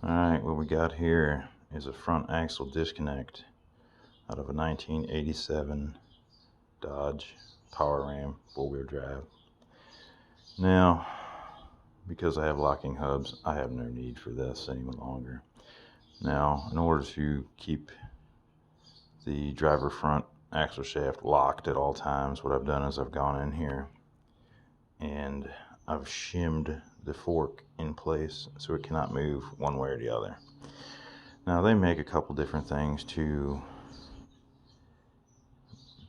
Alright, what we got here is a front axle disconnect out of a 1987 Dodge Power Ram 4-wheel drive. Now, because I have locking hubs, I have no need for this any longer. Now, in order to keep the driver front axle shaft locked at all times, what I've done is I've gone in here and I've shimmed the fork in place so it cannot move one way or the other. Now they make a couple different things to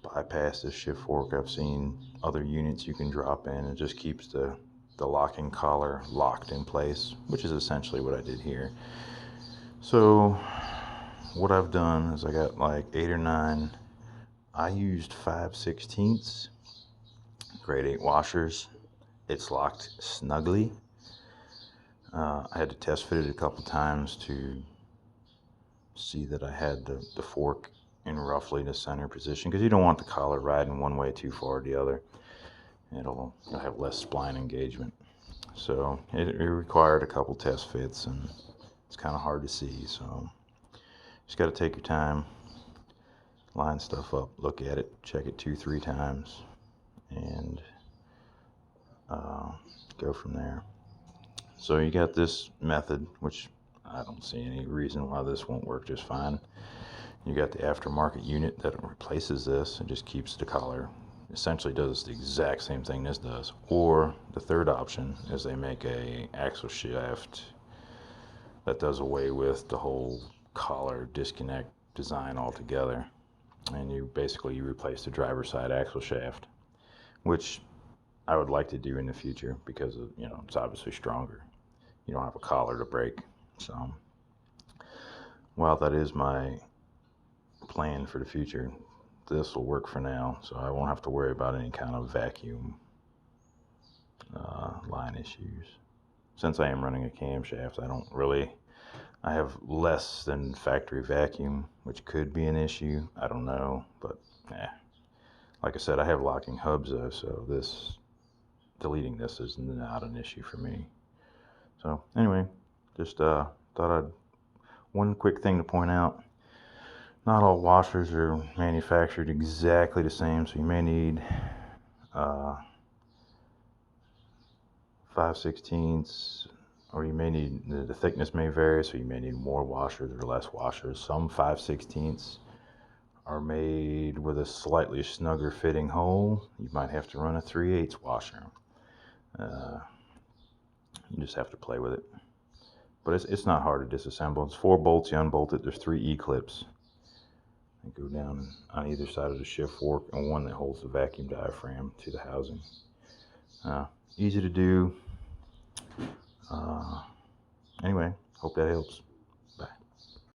bypass this shift fork. I've seen other units you can drop in. It just keeps the locking collar locked in place, which is essentially what I did here. So what I've done is I got like 8 or 9. I used 5/16 grade 8 washers. It's locked snugly. I had to test fit it a couple times to see that I had the fork in roughly the center position, because you don't want the collar riding one way too far or the other. It'll have less spline engagement. So it required a couple test fits, and it's kind of hard to see. So just got to take your time, line stuff up, look at it, check it 2-3 times, and go from there. So you got this method, which I don't see any reason why this won't work just fine. You got the aftermarket unit that replaces this and just keeps the collar. Essentially does the exact same thing this does. Or the third option is they make a axle shaft that does away with the whole collar disconnect design altogether, and you replace the driver's side axle shaft, which I would like to do in the future because of, it's obviously stronger. You don't have a collar to break. So while that is my plan for the future, this will work for now, so I won't have to worry about any kind of vacuum line issues. Since I am running a camshaft, I have less than factory vacuum, which could be an issue. I don't know, but like I said, I have locking hubs though, so deleting this is not an issue for me. So anyway, just one quick thing to point out. Not all washers are manufactured exactly the same, so you may need 5/16, or you may need, the thickness may vary, so you may need more washers or less washers. Some 5/16 are made with a slightly snugger fitting hole. You might have to run a 3/8 washer. You just have to play with it. But it's not hard to disassemble. It's 4 bolts, you unbolt it. There's 3 E-clips that go down on either side of the shift fork, and one that holds the vacuum diaphragm to the housing. Easy to do. Anyway, hope that helps.